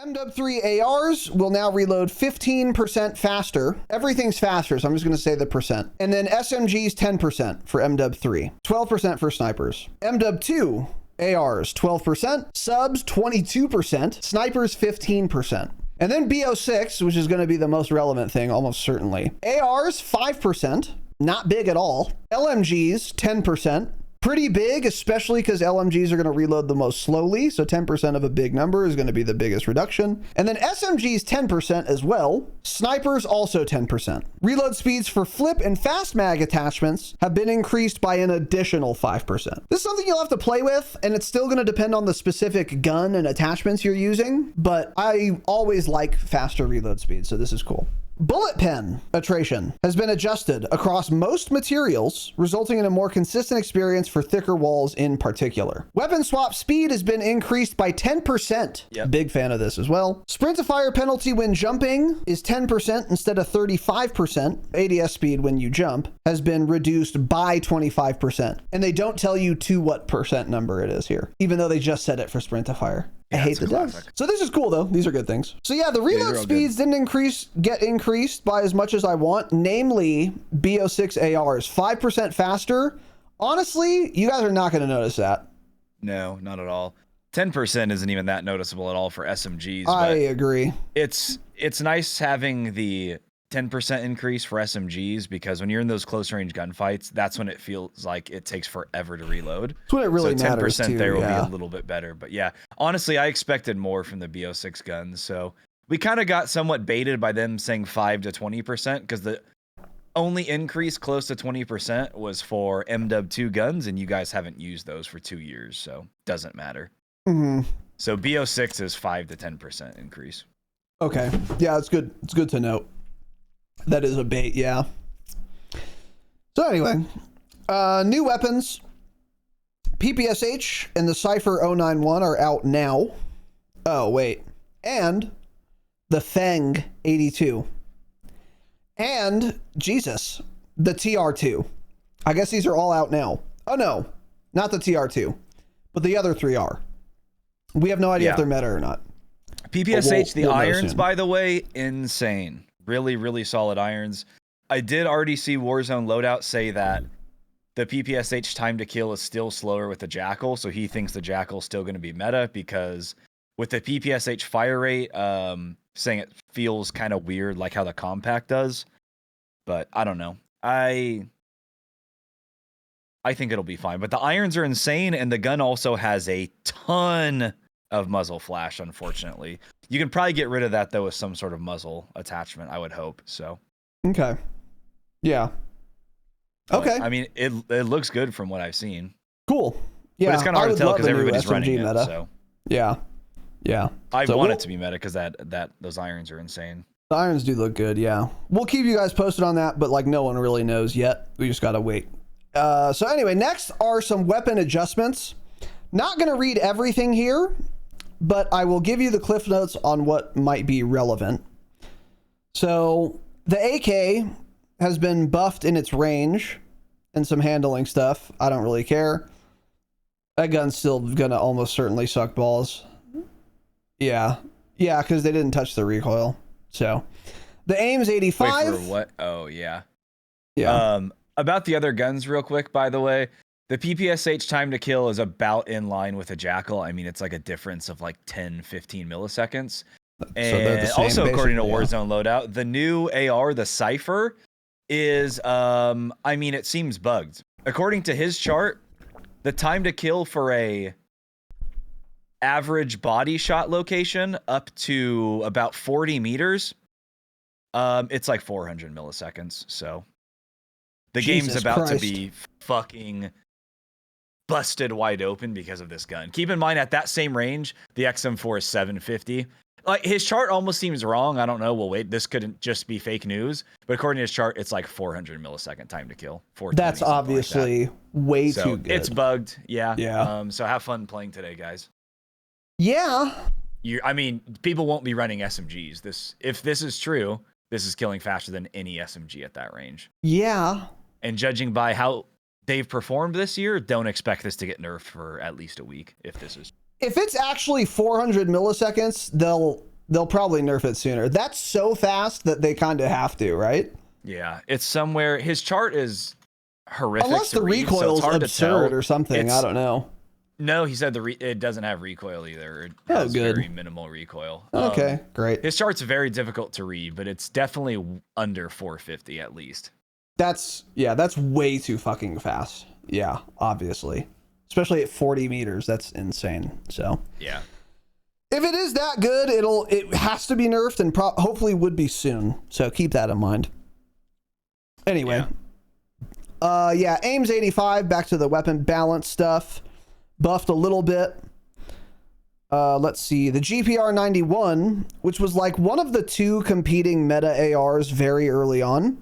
MW3 ARs will now reload 15% faster. Everything's faster, so I'm just going to say the percent. And then SMGs 10% for MW3, 12% for snipers. MW2 ARs 12%, subs 22%, snipers 15%. And then BO6, which is going to be the most relevant thing, almost certainly. ARs 5%, not big at all. LMGs 10%. Pretty big, especially because LMGs are going to reload the most slowly. So 10% of a big number is going to be the biggest reduction. And then SMGs 10% as well. Snipers also 10%. Reload speeds for flip and fast mag attachments have been increased by an additional 5%. This is something you'll have to play with, and it's still going to depend on the specific gun and attachments you're using. But I always like faster reload speeds, so this is cool. Bullet pen attrition has been adjusted across most materials, resulting in a more consistent experience for thicker walls in particular. Weapon swap speed has been increased by 10%. Yep. Big fan of this as well. Sprint to fire penalty when jumping is 10% instead of 35%. ADS speed when you jump has been reduced by 25%. And they don't tell you to what percent number it is here, even though they just said it for sprint to fire. I hate the devs. So this is cool though. These are good things. So yeah, the reload speeds didn't get increased by as much as I want, namely BO6 ARs, 5% faster. Honestly, you guys are not going to notice that. No, not at all. 10% isn't even that noticeable at all for SMGs. I agree. It's nice having the 10% increase for SMGs, because when you're in those close range gunfights, that's when it feels like it takes forever to reload. That's when it really so 10% matters too, there will be a little bit better. But yeah, honestly, I expected more from the BO6 guns. So we kind of got somewhat baited by them saying 5 to 20%, because the only increase close to 20% was for MW2 guns, and you guys haven't used those for 2 years, so doesn't matter. So BO6 is 5 to 10% increase. Okay, yeah, it's good. It's good to note. That is a bait, yeah. So anyway, new weapons. PPSH and the Cypher 091 are out now. Oh, wait. And the Feng 82. And, Jesus, the TR2. I guess these are all out now. Oh, no. Not the TR2. But the other three are. We have no idea if they're meta or not. PPSH, the irons, by the way, insane. Really, really solid irons. I did already see Warzone loadout say that the PPSH time to kill is still slower with the Jackal, so he thinks the Jackal's still going to be meta, because with the PPSH fire rate, saying it feels kind of weird like how the compact does. But I don't know. I think it'll be fine. But the irons are insane, and the gun also has a ton of muzzle flash, unfortunately. You can probably get rid of that, though, with some sort of muzzle attachment, I would hope. So, okay. Yeah. Okay. But, I mean, it looks good from what I've seen. Cool. Yeah. But it's kind of hard to tell because everybody's running meta. it. So. Yeah. Yeah. I want it to be meta because those irons are insane. The irons do look good, yeah. We'll keep you guys posted on that, but like no one really knows yet. We just gotta wait. So anyway, next are some weapon adjustments. Not gonna read everything here, but I will give you the cliff notes on what might be relevant. So the AK has been buffed in its range and some handling stuff. I don't really care. That gun's still gonna almost certainly suck balls. Yeah, because they didn't touch the recoil. So the aim's 85. Wait for what? Oh, yeah. Yeah. About the other guns real quick, by the way, the PPSH time to kill is about in line with a Jackal. I mean, it's like a difference of like 10, 15 milliseconds. And so also, according to Warzone loadout, the new AR, the Cypher, is, I mean, it seems bugged. According to his chart, the time to kill for a average body shot location up to about 40 meters, it's like 400 milliseconds. So the game's about to be fucking busted wide open because of this gun. Keep in mind, at that same range, the XM4 is 750. Like, his chart almost seems wrong. I don't know. Well, wait, this couldn't just be fake news. But according to his chart, it's like 400 millisecond time to kill. That's obviously way too good. It's bugged. Yeah. Yeah. So have fun playing today, guys. Yeah. I mean, people won't be running SMGs. If this is true, this is killing faster than any SMG at that range. Yeah. And judging by how they've performed this year, don't expect this to get nerfed for at least a week if this is. If it's actually 400 milliseconds, they'll They'll probably nerf it sooner. That's so fast that they kind of have to, right? Yeah, it's somewhere. His chart is horrific. Unless the recoil's absurd or something. I don't know. No, he said it doesn't have recoil either. It has very minimal recoil. Okay, great. His chart's very difficult to read, but it's definitely under 450 at least. That's way too fucking fast. Yeah, obviously. Especially at 40 meters. That's insane. So yeah. If it is that good, it has to be nerfed and hopefully would be soon. So keep that in mind. Anyway. Aim's 85, back to the weapon balance stuff. Buffed a little bit. Let's see. The GPR 91, which was like one of the two competing meta ARs very early on.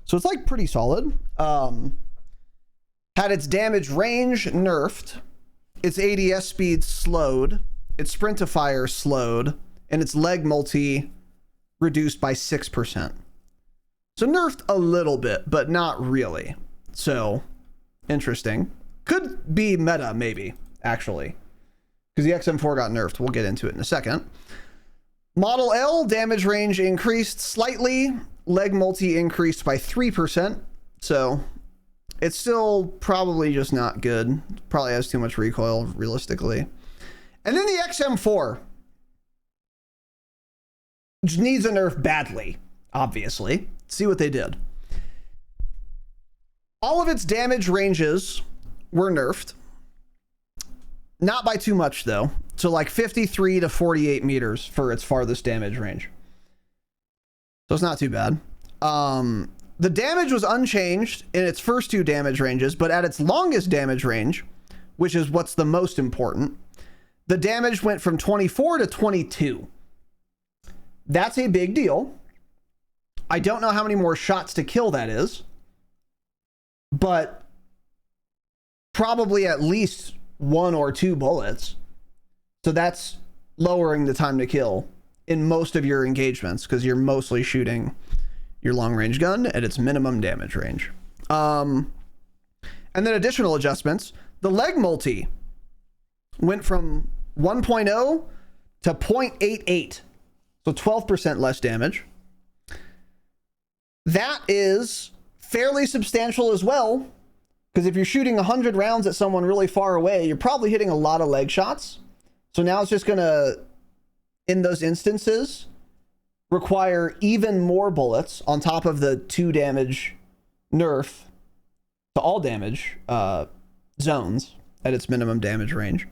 So it's like pretty solid. Had its damage range nerfed. Its ADS speed slowed. Its sprint to fire slowed. And its leg multi reduced by 6%. So nerfed a little bit, but not really. So interesting. Could be meta, maybe, actually. Because the XM4 got nerfed. We'll get into it in a second. Model L, damage range increased slightly. Leg multi increased by 3%. So it's still probably just not good. Probably has too much recoil, realistically. And then the XM4. Which needs a nerf badly, obviously. See what they did. All of its damage ranges were nerfed. Not by too much, though. So like 53 to 48 meters for its farthest damage range. So it's not too bad. The damage was unchanged in its first two damage ranges, but at its longest damage range, which is what's the most important, the damage went from 24 to 22. That's a big deal. I don't know how many more shots to kill that is, but probably at least 1 or 2 bullets. So that's lowering the time to kill in most of your engagements because you're mostly shooting your long range gun at its minimum damage range. And then additional adjustments. The leg multi went from 1.0 to 0.88. So 12% less damage. That is fairly substantial as well. Because if you're shooting 100 rounds at someone really far away, you're probably hitting a lot of leg shots. So now it's just going to, in those instances, require even more bullets on top of the 2 damage nerf to all damage zones at its minimum damage range.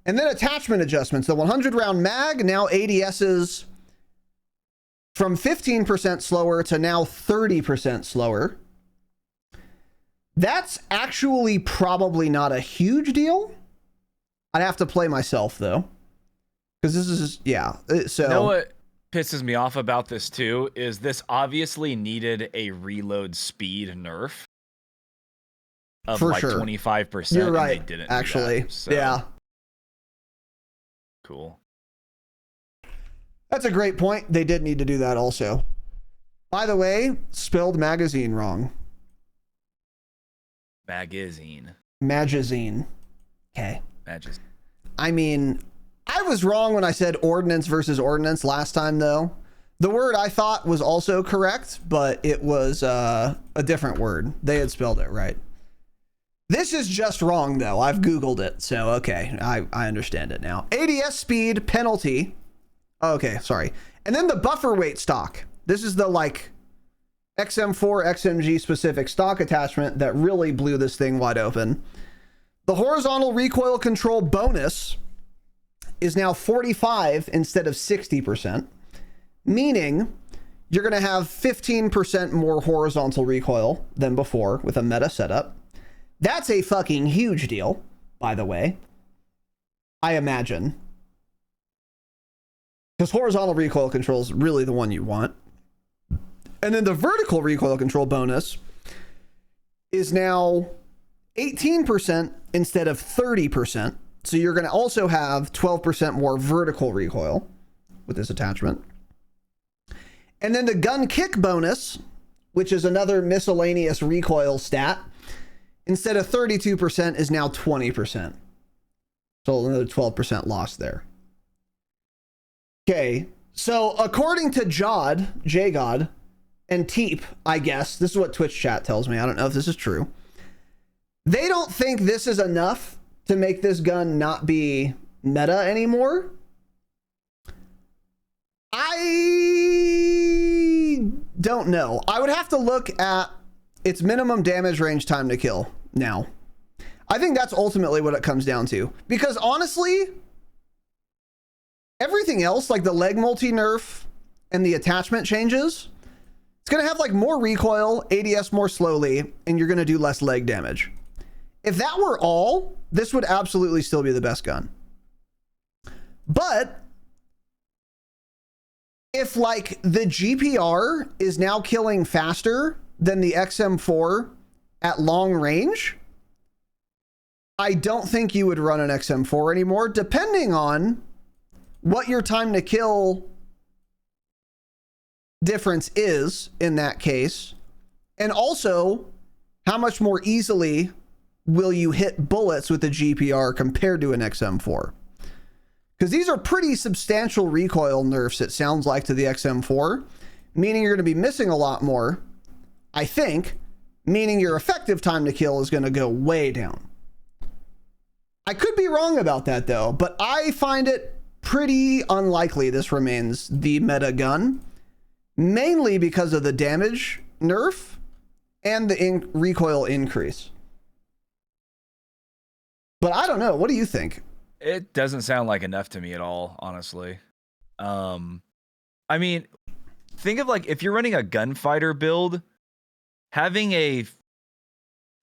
And then attachment adjustments. The 100 round mag now ADSs from 15% slower to now 30% slower. That's actually probably not a huge deal. I'd have to play myself though. Because this is, yeah. So you know what pisses me off about this too is this obviously needed a reload speed nerf of for like sure. 25%. You're right. And they didn't actually. Do that, so. Yeah. Cool. That's a great point. They did need to do that also. By the way, spelled magazine wrong. Magazine. Okay. Magazine. I mean, I was wrong when I said ordnance versus ordnance last time, though. The word I thought was also correct, but it was a different word. They had spelled it right. This is just wrong, though. I've Googled it, so okay. I understand it now. ADS speed penalty. Okay, sorry. And then the buffer weight stock. This is the, like, XM4 XMG specific stock attachment that really blew this thing wide open. The horizontal recoil control bonus is now 45 instead of 60%, meaning you're going to have 15% more horizontal recoil than before with a meta setup. That's a fucking huge deal, by the way. I imagine. Because horizontal recoil control is really the one you want. And then the vertical recoil control bonus is now 18% instead of 30%. So you're going to also have 12% more vertical recoil with this attachment. And then the gun kick bonus, which is another miscellaneous recoil stat, instead of 32% is now 20%. So another 12% loss there. Okay, so according to Jgod, and Teep, I guess, this is what Twitch chat tells me. I don't know if this is true. They don't think this is enough to make this gun not be meta anymore. I don't know. I would have to look at its minimum damage range time to kill now. I think that's ultimately what it comes down to. Because honestly, everything else, like the leg multi nerf and the attachment changes, it's going to have like more recoil, ADS more slowly, and you're going to do less leg damage. If that were all, this would absolutely still be the best gun. But if like the GPR is now killing faster than the XM4 at long range, I don't think you would run an XM4 anymore, depending on what your time to kill difference is in that case, and also how much more easily will you hit bullets with the GPR compared to an XM4. Because these are pretty substantial recoil nerfs, it sounds like, to the XM4, meaning you're going to be missing a lot more, I think, meaning your effective time to kill is going to go way down. I could be wrong about that though, but I find it pretty unlikely this remains the meta gun, mainly because of the damage nerf and the recoil increase. But I don't know. What do you think? It doesn't sound like enough to me at all, honestly. I mean, think of like if you're running a gunfighter build, having a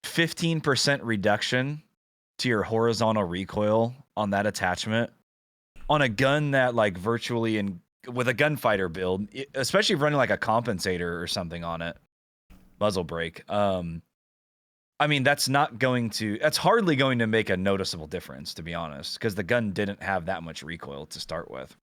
15% reduction to your horizontal recoil on that attachment on a gun that like virtually and with a gunfighter build, especially if running like a compensator or something on it, muzzle brake. I mean, that's hardly going to make a noticeable difference, to be honest, because the gun didn't have that much recoil to start with.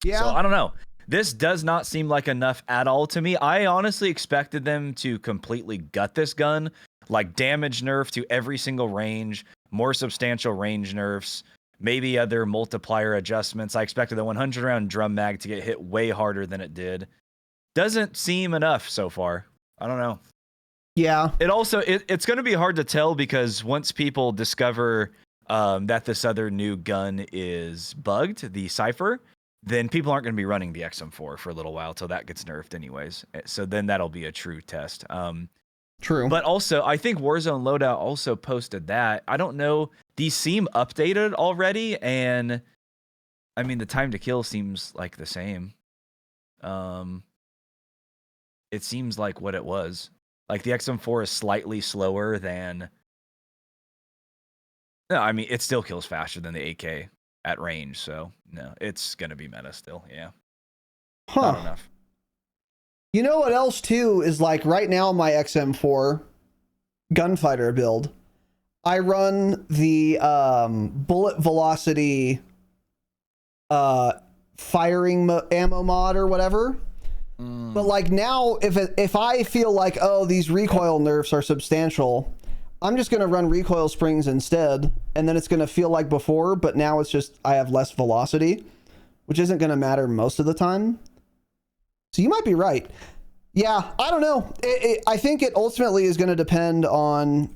Yeah. So I don't know. This does not seem like enough at all to me. I honestly expected them to completely gut this gun, like damage nerf to every single range, more substantial range nerfs, maybe other multiplier adjustments. I expected the 100 round drum mag to get hit way harder than it did. Doesn't seem enough so far. I don't know. Yeah. It also, it's going to be hard to tell because once people discover that this other new gun is bugged, the Cypher, then people aren't going to be running the XM4 for a little while till that gets nerfed anyways. So then that'll be a true test. True. But also, I think Warzone Loadout also posted that. I don't know. These seem updated already, and I mean, the time to kill seems like the same. It seems like what it was. Like the XM4 is slightly slower than. No, I mean, it still kills faster than the AK at range. So no, it's gonna be meta still. Yeah. Not enough. You know what else too is like right now my XM4 gunfighter build, I run the bullet velocity firing ammo mod or whatever. But like now, if I feel like, oh, these recoil nerfs are substantial, I'm just gonna run recoil springs instead, and then it's gonna feel like before, but now it's just I have less velocity, which isn't gonna matter most of the time. So you might be right. Yeah, I don't know. I think it ultimately is going to depend on,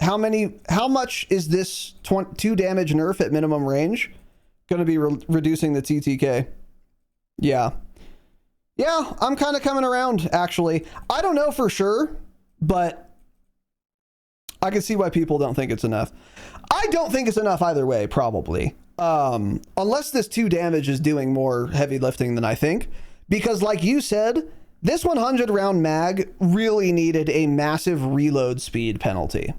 how much is this 2 damage nerf at minimum range going to be reducing the TTK? Yeah, I'm kind of coming around, actually. I don't know for sure, but I can see why people don't think it's enough. I don't think it's enough either way, probably. Unless this 2 damage is doing more heavy lifting than I think. Because like you said, this 100 round mag really needed a massive reload speed penalty.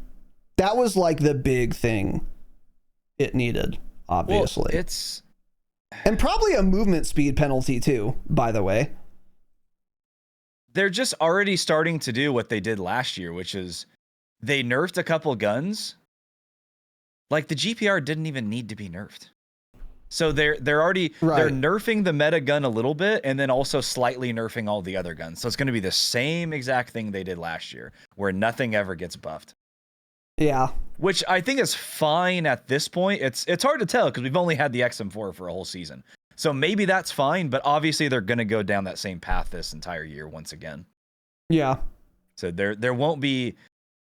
That was like the big thing it needed, obviously. Well, it's... And probably a movement speed penalty too, by the way. They're just already starting to do what they did last year, which is they nerfed a couple guns. Like the GPR didn't even need to be nerfed. So they're already they're nerfing the meta gun a little bit and then also slightly nerfing all the other guns. So it's going to be the same exact thing they did last year where nothing ever gets buffed. Yeah. Which I think is fine at this point. It's hard to tell because we've only had the XM4 for a whole season. So maybe that's fine, but obviously they're going to go down that same path this entire year once again. Yeah. So there won't be,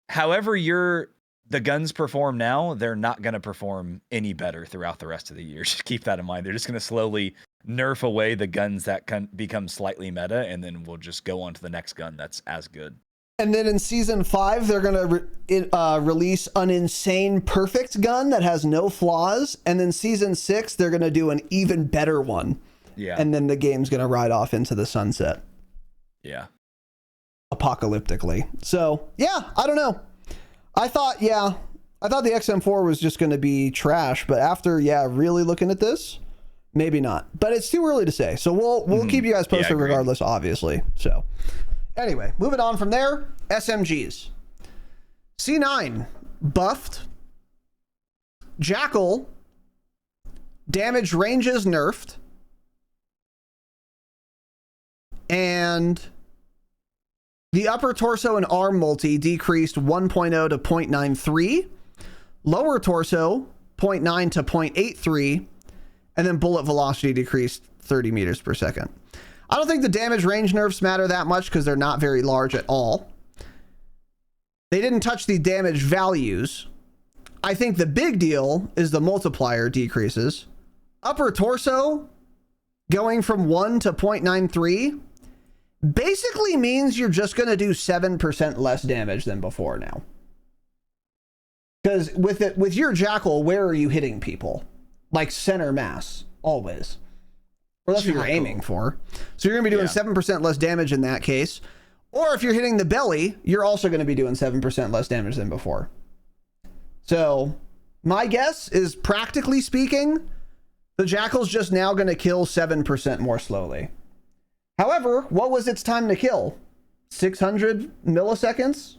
however the guns perform now, they're not going to perform any better throughout the rest of the year. Just keep that in mind. They're just going to slowly nerf away the guns that can become slightly meta, and then we'll just go on to the next gun that's as good. And then in season 5, they're going to release an insane perfect gun that has no flaws. And then season 6, they're going to do an even better one. Yeah. And then the game's going to ride off into the sunset. Yeah. Apocalyptically. So, yeah, I don't know. I thought the XM4 was just going to be trash. But after, really looking at this, maybe not. But it's too early to say. So we'll keep you guys posted regardless, obviously. So... Anyway, moving on from there, SMGs. C9, buffed. Jackal, damage ranges nerfed. And the upper torso and arm multi decreased 1.0 to 0.93. Lower torso, 0.9 to 0.83. And then bullet velocity decreased 30 meters per second. I don't think the damage range nerfs matter that much because they're not very large at all. They didn't touch the damage values. I think the big deal is the multiplier decreases. Upper torso going from 1 to 0.93 basically means you're just going to do 7% less damage than before now. Because with your Jackal, where are you hitting people? Like center mass, always. Or that's what you're aiming for. So you're going to be doing 7% less damage in that case. Or if you're hitting the belly, you're also going to be doing 7% less damage than before. So my guess is, practically speaking, the Jackal's just now going to kill 7% more slowly. However, what was its time to kill? 600 milliseconds?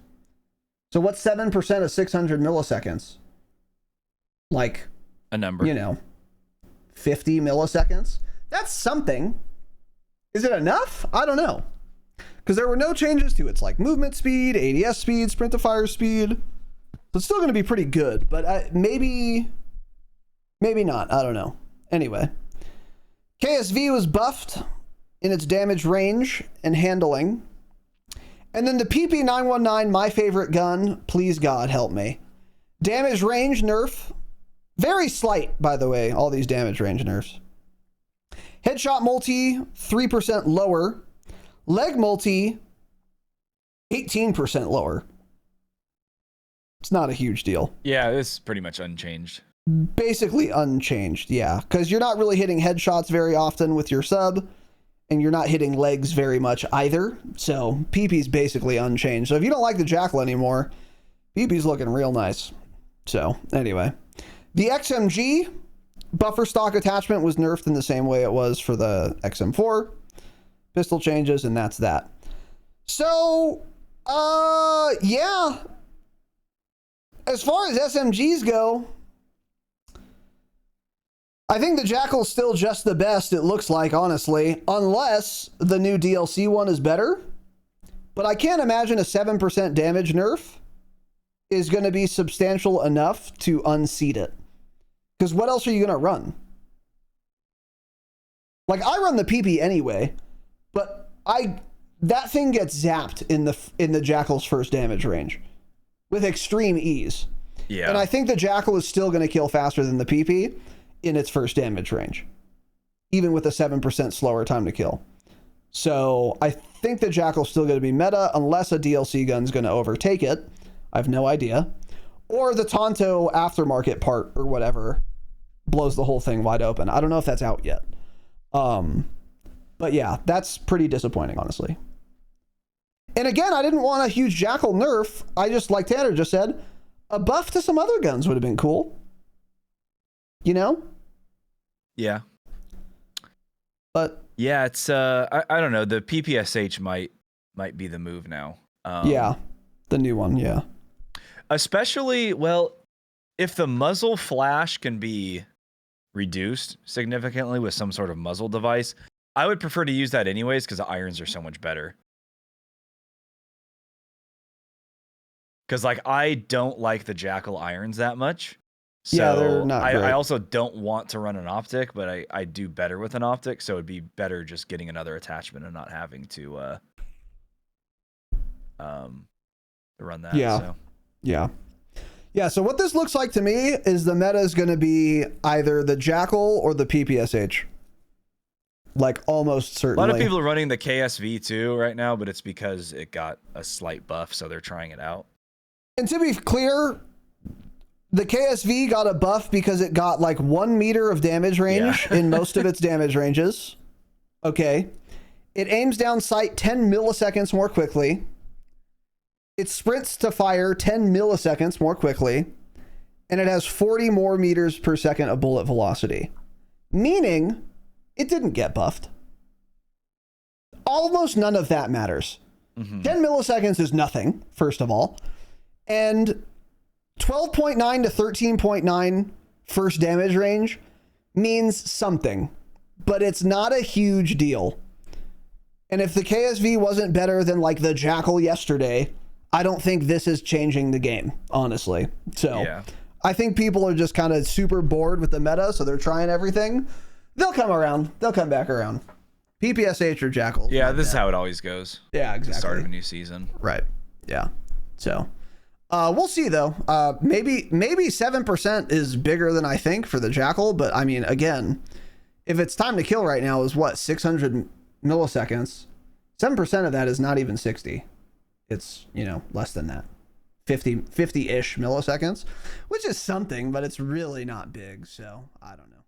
So what's 7% of 600 milliseconds? Like, a number. 50 milliseconds? That's something. Is it enough? I don't know. Because there were no changes to its movement speed, ADS speed, sprint to fire speed. So it's still going to be pretty good, but maybe not. I don't know. Anyway, KSV was buffed in its damage range and handling. And then the PP919, my favorite gun, please God help me. Damage range nerf. Very slight, by the way, all these damage range nerfs. Headshot multi, 3% lower. Leg multi, 18% lower. It's not a huge deal. Yeah, it's pretty much unchanged. Basically unchanged, yeah. Because you're not really hitting headshots very often with your sub, and you're not hitting legs very much either. So PP's basically unchanged. So if you don't like the Jackal anymore, PP's looking real nice. So anyway, the XMG buffer stock attachment was nerfed in the same way it was for the XM4. Pistol changes, and that's that. So, yeah. As far as SMGs go, I think the Jackal's still just the best, it looks like, honestly. Unless the new DLC one is better. But I can't imagine a 7% damage nerf is going to be substantial enough to unseat it. Because what else are you going to run? Like, I run the PP anyway, but that thing gets zapped in the Jackal's first damage range with extreme ease. Yeah. And I think the Jackal is still going to kill faster than the PP in its first damage range, even with a 7% slower time to kill. So I think the Jackal's still going to be meta unless a DLC gun's going to overtake it. I have no idea. Or the Tonto aftermarket part or whatever blows the whole thing wide open. I don't know if that's out yet. But yeah, that's pretty disappointing, honestly. And again, I didn't want a huge Jackal nerf. I just, like Tanner just said, a buff to some other guns would have been cool. You know? Yeah. But yeah, it's I don't know. The PPSH might be the move now. Yeah, the new one. Yeah. Especially, well, if the muzzle flash can be reduced significantly with some sort of muzzle device, I would prefer to use that anyways because the irons are so much better. Because, like, I don't like the Jackal irons that much. So yeah, they're not great. I also don't want to run an optic, but I do better with an optic, so it'd be better just getting another attachment and not having to run that. Yeah. So. Yeah. Yeah, so what this looks like to me is the meta is going to be either the Jackal or the PPSH. Like, almost certainly. A lot of people are running the KSV too right now, but it's because it got a slight buff, so they're trying it out. And to be clear, the KSV got a buff because it got like 1 meter of damage range in most of its damage ranges. Okay. It aims down sight 10 milliseconds more quickly. It sprints to fire 10 milliseconds more quickly, and it has 40 more meters per second of bullet velocity, meaning it didn't get buffed. Almost none of that matters. 10 milliseconds is nothing, first of all, and 12.9 to 13.9 first damage range means something, but it's not a huge deal. And if the KSV wasn't better than like the Jackal yesterday, I don't think this is changing the game, honestly. So yeah. I think people are just kind of super bored with the meta, so they're trying everything. They'll come around. They'll come back around. PPSH or Jackal. Yeah, this is how it always goes. Yeah, exactly. The start of a new season. Right. Yeah. So we'll see, though. Maybe 7% is bigger than I think for the Jackal, but I mean, again, if it's time to kill right now is what, 600 milliseconds? 7% of that is not even 60. It's, you know, less than that. 50-ish milliseconds, which is something, but it's really not big. So I don't know.